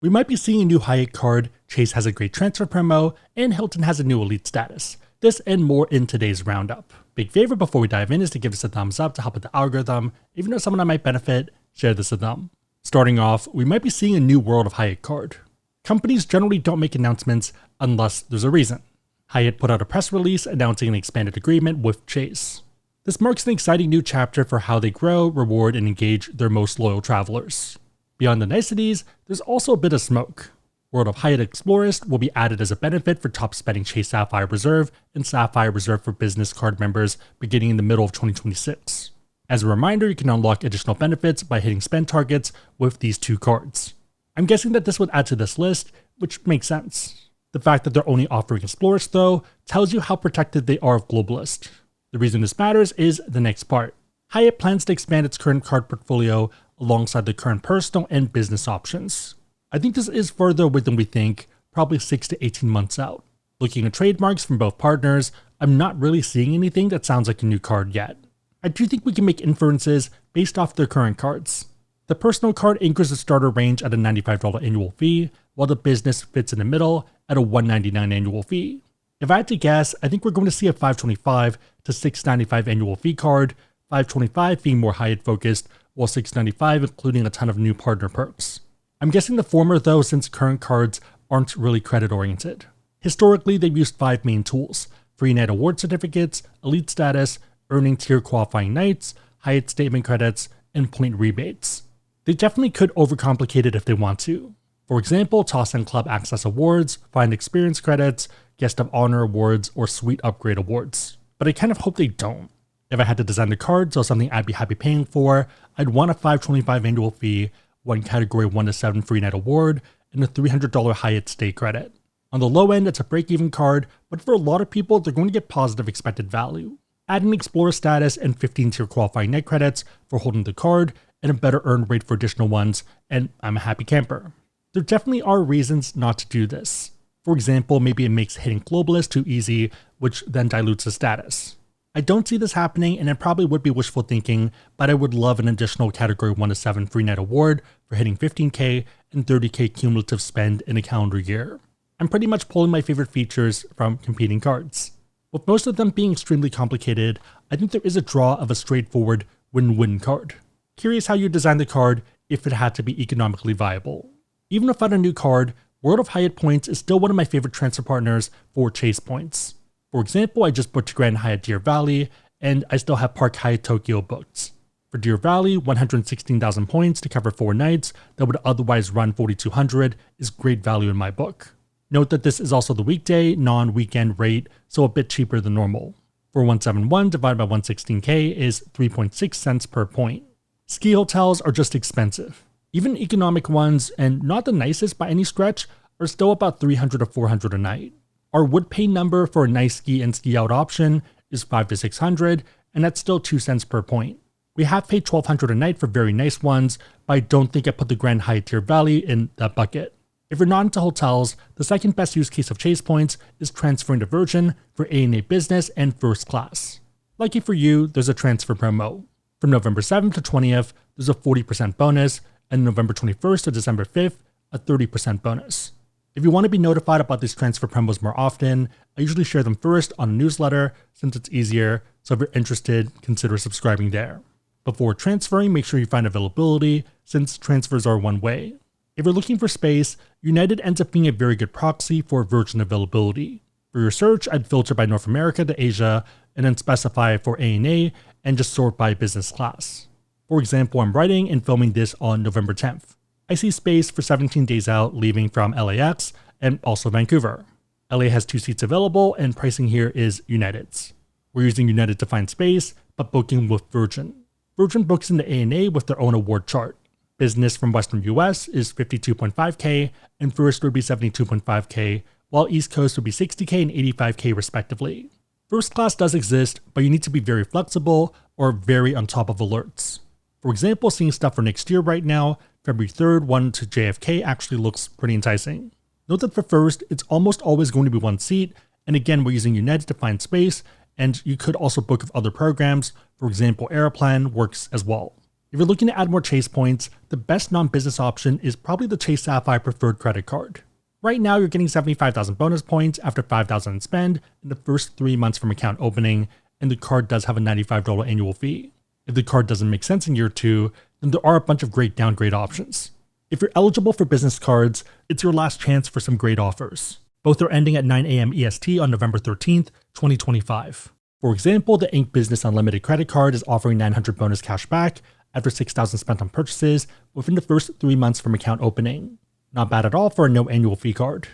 We might be seeing a new Hyatt card, Chase has a great transfer promo, and Hilton has a new elite status. This and more in today's roundup. Big favor before we dive in is to give us a thumbs up to help with the algorithm. If you know someone that might benefit, share this with them. Starting off, we might be seeing a new World of Hyatt card. Companies generally don't make announcements unless there's a reason. Hyatt put out a press release announcing an expanded agreement with Chase. This marks an exciting new chapter for how they grow, reward, and engage their most loyal travelers. Beyond the niceties, there's also a bit of smoke. World of Hyatt Explorist will be added as a benefit for top spending Chase Sapphire Reserve and Sapphire Reserve for Business card members beginning in the middle of 2026. As a reminder, you can unlock additional benefits by hitting spend targets with these two cards. I'm guessing that this would add to this list, which makes sense. The fact that they're only offering Explorist, though, tells you how protected they are of Globalist. The reason this matters is the next part. Hyatt plans to expand its current card portfolio alongside the current personal and business options. I think this is further away than we think, probably 6 to 18 months out. Looking at trademarks from both partners, I'm not really seeing anything that sounds like a new card yet. I do think we can make inferences based off their current cards. The personal card anchors the starter range at a $95 annual fee, while the business fits in the middle at a $199 annual fee. If I had to guess, I think we're going to see a $525 to $695 annual fee card, $525 being more Hyatt focused, while $695 including a ton of new partner perks. I'm guessing the former though, since current cards aren't really credit oriented. Historically, they've used 5 main tools: free night award certificates, elite status, earning tier qualifying nights, Hyatt statement credits, and point rebates. They definitely could overcomplicate it if they want to. For example, toss in club access awards, find experience credits, guest of honor awards, or suite upgrade awards. But I kind of hope they don't. If I had to design the cards or something I'd be happy paying for, I'd want a $525 annual fee, one category 1 to 7 free night award, and a $300 Hyatt stay credit. On the low end, it's a break-even card, but for a lot of people, they're going to get positive expected value. Add an Explorer status and 15 tier qualifying night credits for holding the card, and a better earn rate for additional ones, and I'm a happy camper. There definitely are reasons not to do this. For example, maybe it makes hitting Globalist too easy, which then dilutes the status. I don't see this happening, and it probably would be wishful thinking, but I would love an additional category 1 to 7 free night award for hitting 15k and 30k cumulative spend in a calendar year. I'm pretty much pulling my favorite features from competing cards. With most of them being extremely complicated, I think there is a draw of a straightforward win-win card. Curious how you design the card if it had to be economically viable. Even without a new card, World of Hyatt Points is still one of my favorite transfer partners for Chase points. For example, I just booked Grand Hyatt Deer Valley, and I still have Park Hyatt Tokyo booked. For Deer Valley, 116,000 points to cover 4 nights that would otherwise run 4,200 is great value in my book. Note that this is also the weekday, non-weekend rate, so a bit cheaper than normal. 4171 divided by 116k is 3.6 cents per point. Ski hotels are just expensive. Even economic ones, and not the nicest by any stretch, are still about $300 to $400 a night. Our would pay number for a nice ski and ski out option is $500 to $600, and that's still 2 cents per point. We have paid $1,200 a night for very nice ones, but I don't think I put the Grand Hyatt Deer Valley in that bucket. If you're not into hotels, the second best use case of Chase points is transferring to Virgin for ANA Business and First Class. Lucky for you, there's a transfer promo. From November 7th to 20th, there's a 40% bonus, and November 21st to December 5th, a 30% bonus. If you want to be notified about these transfer promos more often, I usually share them first on a newsletter since it's easier, so if you're interested, consider subscribing there. Before transferring, make sure you find availability, since transfers are one way. If you're looking for space, United ends up being a very good proxy for Virgin availability. For your search, I'd filter by North America to Asia, and then specify for ANA, and just sort by business class. For example, I'm writing and filming this on November 10th. I see space for 17 days out leaving from LAX and also Vancouver. LA has 2 seats available, and pricing here is United's. We're using United to find space, but booking with Virgin. Virgin books into ANA with their own award chart. Business from Western US is 52.5k, and First would be 72.5k, while East Coast would be 60k and 85k respectively. First Class does exist, but you need to be very flexible or very on top of alerts. For example, seeing stuff for next year right now, February 3rd, 1 to JFK actually looks pretty enticing. Note that for First, it's almost always going to be 1 seat, and again, we're using United to find space, and you could also book with other programs. For example, Aeroplan works as well. If you're looking to add more Chase points, the best non-business option is probably the Chase Sapphire Preferred Credit Card. Right now, you're getting 75,000 bonus points after 5,000 in spend in the first 3 months from account opening, and the card does have a $95 annual fee. If the card doesn't make sense in year 2, then there are a bunch of great downgrade options. If you're eligible for business cards, it's your last chance for some great offers. Both are ending at 9 a.m. EST on November 13th, 2025. For example, the Ink Business Unlimited credit card is offering 900 bonus cash back after 6,000 spent on purchases within the first 3 months from account opening. Not bad at all for a no annual fee card.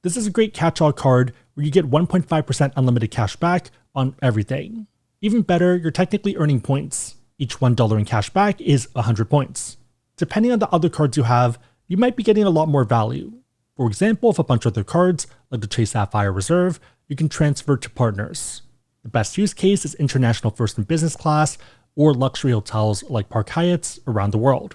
This is a great catch-all card where you get 1.5% unlimited cash back on everything. Even better, you're technically earning points. Each $1 in cash back is 100 points. Depending on the other cards you have, you might be getting a lot more value. For example, if a bunch of other cards, like the Chase Sapphire Reserve, you can transfer to partners. The best use case is international first and business class, or luxury hotels like Park Hyatts around the world.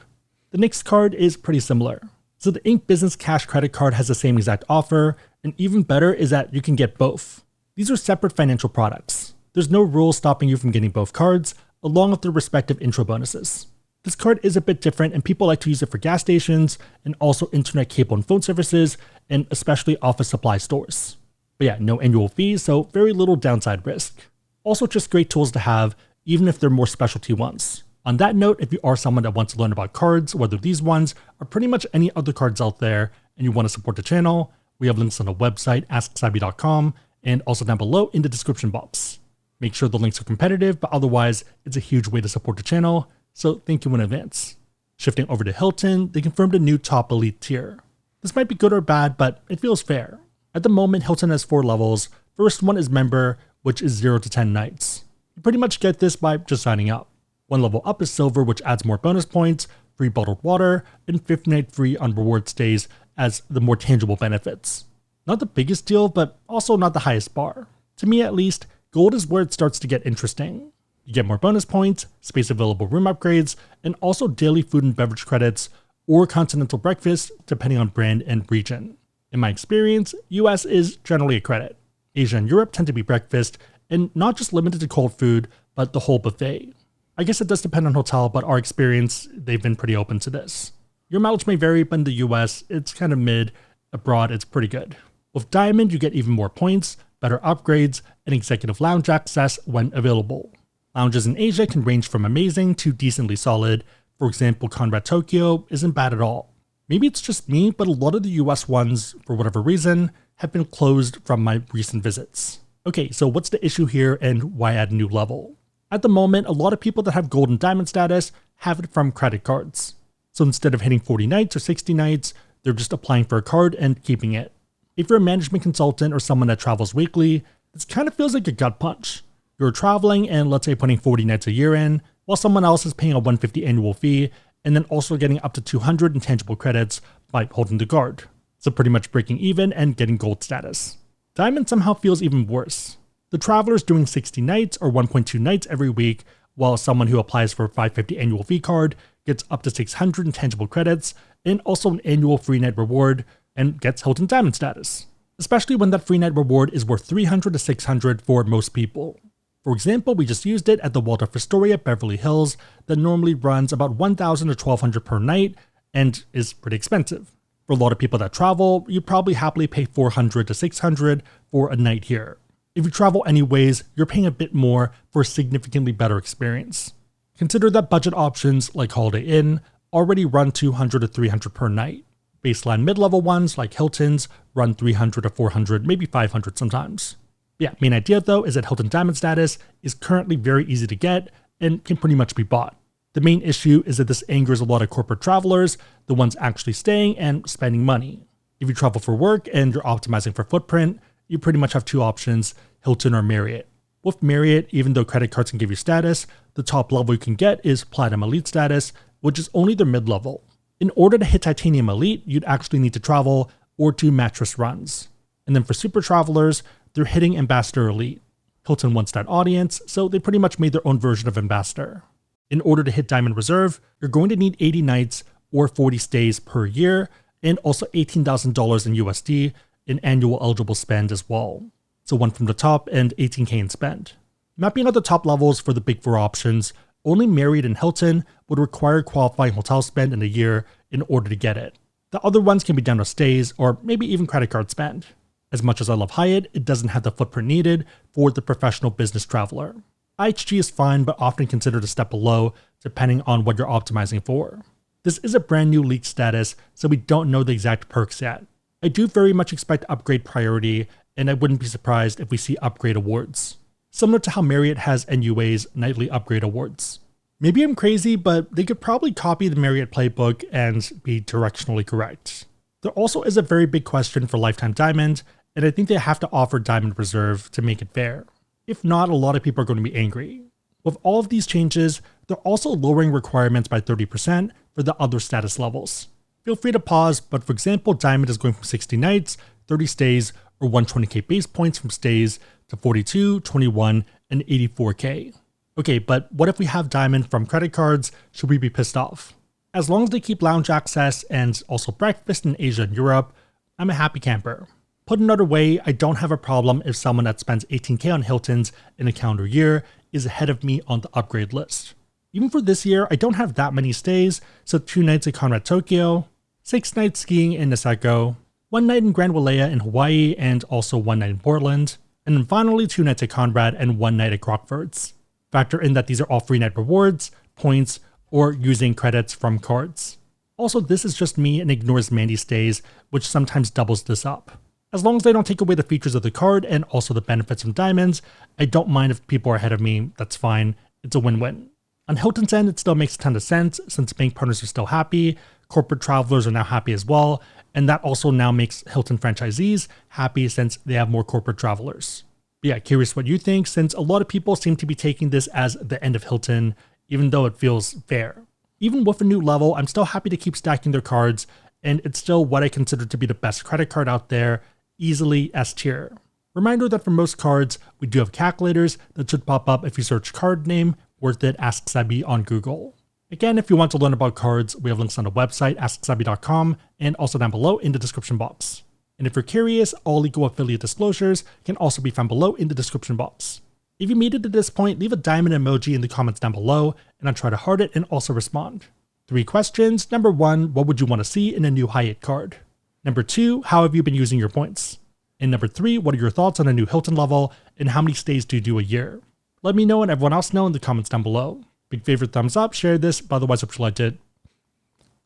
The next card is pretty similar. So the Ink Business Cash Credit Card has the same exact offer, and even better is that you can get both. These are separate financial products. There's no rule stopping you from getting both cards, along with their respective intro bonuses. This card is a bit different, and people like to use it for gas stations, and also internet, cable, and phone services, and especially office supply stores. But yeah, no annual fees, so very little downside risk. Also just great tools to have, even if they're more specialty ones. On that note, if you are someone that wants to learn about cards, whether these ones or pretty much any other cards out there, and you want to support the channel, we have links on the website, AskSebby.com, and also down below in the description box. Make sure the links are competitive, but otherwise, it's a huge way to support the channel, so thank you in advance. Shifting over to Hilton, they confirmed a new top elite tier. This might be good or bad, but it feels fair. At the moment, Hilton has 4 levels. First one is member, which is 0 to 10 nights. You pretty much get this by just signing up. One level up is silver, which adds more bonus points, free bottled water, and 5th night free on reward stays as the more tangible benefits. Not the biggest deal, but also not the highest bar. To me at least, gold is where it starts to get interesting. You get more bonus points, space available room upgrades, and also daily food and beverage credits, or continental breakfast, depending on brand and region. In my experience, US is generally a credit. Asia and Europe tend to be breakfast, and not just limited to cold food, but the whole buffet. I guess it does depend on hotel, but our experience, they've been pretty open to this. Your mileage may vary, but in the US, it's kind of mid. Abroad, it's pretty good. With Diamond, you get even more points, better upgrades, and executive lounge access when available. Lounges in Asia can range from amazing to decently solid. For example, Conrad Tokyo isn't bad at all. Maybe it's just me, but a lot of the US ones, for whatever reason, have been closed from my recent visits. Okay, so what's the issue here and why add a new level? At the moment, a lot of people that have gold and diamond status have it from credit cards. So instead of hitting 40 nights or 60 nights, they're just applying for a card and keeping it. If you're a management consultant or someone that travels weekly, this kind of feels like a gut punch. You're traveling and let's say putting 40 nights a year in, while someone else is paying a $150 annual fee and then also getting up to 200 intangible credits by holding the card. So pretty much breaking even and getting gold status. Diamond somehow feels even worse. The traveler's doing 60 nights or 1.2 nights every week, while someone who applies for a $550 annual fee card gets up to 600 intangible credits and also an annual free night reward and gets Hilton Diamond status. Especially when that free night reward is worth 300 to 600 for most people. For example, we just used it at the World of Astoria Beverly Hills that normally runs about 1,000 to 1,200 per night and is pretty expensive. For a lot of people that travel, you'd probably happily pay 400 to 600 for a night here. If you travel anyways, you're paying a bit more for a significantly better experience. Consider that budget options like Holiday Inn already run 200 to 300 per night. Baseline mid-level ones like Hilton's run 300 to 400, maybe 500 sometimes. Yeah, main idea though is that Hilton Diamond status is currently very easy to get and can pretty much be bought. The main issue is that this angers a lot of corporate travelers, the ones actually staying and spending money. If you travel for work and you're optimizing for footprint, you pretty much have 2 options, Hilton or Marriott. With Marriott, even though credit cards can give you status, the top level you can get is Platinum Elite status, which is only their mid-level. In order to hit Titanium Elite, you'd actually need to travel or do mattress runs. And then for super travelers, they're hitting Ambassador Elite. Hilton wants that audience, so they pretty much made their own version of Ambassador. In order to hit Diamond Reserve, you're going to need 80 nights or 40 stays per year, and also $18,000 in USD in annual eligible spend as well. So one from the top and 18K in spend. Mapping out the top levels for the big 4 options, Only Marriott and Hilton would require qualifying hotel spend in a year in order to get it. The other ones can be down to stays or maybe even credit card spend. As much as I love Hyatt, it doesn't have the footprint needed for the professional business traveler. IHG is fine, but often considered a step below depending on what you're optimizing for. This is a brand new leaked status, so we don't know the exact perks yet. I do very much expect upgrade priority, and I wouldn't be surprised if we see upgrade awards. Similar to how Marriott has NUA's nightly upgrade awards. Maybe I'm crazy, but they could probably copy the Marriott playbook and be directionally correct. There also is a very big question for Lifetime Diamond, and I think they have to offer Diamond Reserve to make it fair. If not, a lot of people are going to be angry. With all of these changes, they're also lowering requirements by 30% for the other status levels. Feel free to pause, but for example, Diamond is going from 60 nights, 30 stays, or 120k base points from stays to 42, 21, and 84k. Okay, but what if we have Diamond from credit cards? Should we be pissed off? As long as they keep lounge access and also breakfast in Asia and Europe, I'm a happy camper. Put another way, I don't have a problem if someone that spends 18k on Hiltons in a calendar year is ahead of me on the upgrade list. Even for this year, I don't have that many stays, so 2 nights at Conrad Tokyo, 6 nights skiing in Niseko, 1 night in Grand Wailea in Hawaii, and also 1 night in Portland, and then finally 2 nights at Conrad and 1 night at Crockford's. Factor in that these are all free night rewards, points, or using credits from cards. Also, this is just me and ignores Mandy's stays, which sometimes doubles this up. As long as they don't take away the features of the card and also the benefits from diamonds, I don't mind if people are ahead of me, that's fine, it's a win-win. On Hilton's end, it still makes a ton of sense since bank partners are still happy, corporate travelers are now happy as well, and that also now makes Hilton franchisees happy since they have more corporate travelers. But yeah, curious what you think, since a lot of people seem to be taking this as the end of Hilton, even though it feels fair. Even with a new level, I'm still happy to keep stacking their cards, and it's still what I consider to be the best credit card out there, easily S tier. Reminder that for most cards, we do have calculators that should pop up if you search card name, worth it, AskSebby on Google. Again, if you want to learn about cards, we have links on the website, AskSebby.com, and also down below in the description box. And if you're curious, all legal affiliate disclosures can also be found below in the description box. If you made it to this point, leave a diamond emoji in the comments down below, and I'll try to heart it and also respond. 3 questions. Number 1, what would you want to see in a new Hyatt card? Number 2, how have you been using your points? And number 3, what are your thoughts on a new Hilton level, and how many stays do you do a year? Let me know and everyone else know in the comments down below. Big favorite, thumbs up, share this, but otherwise hope you liked it.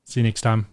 See you next time.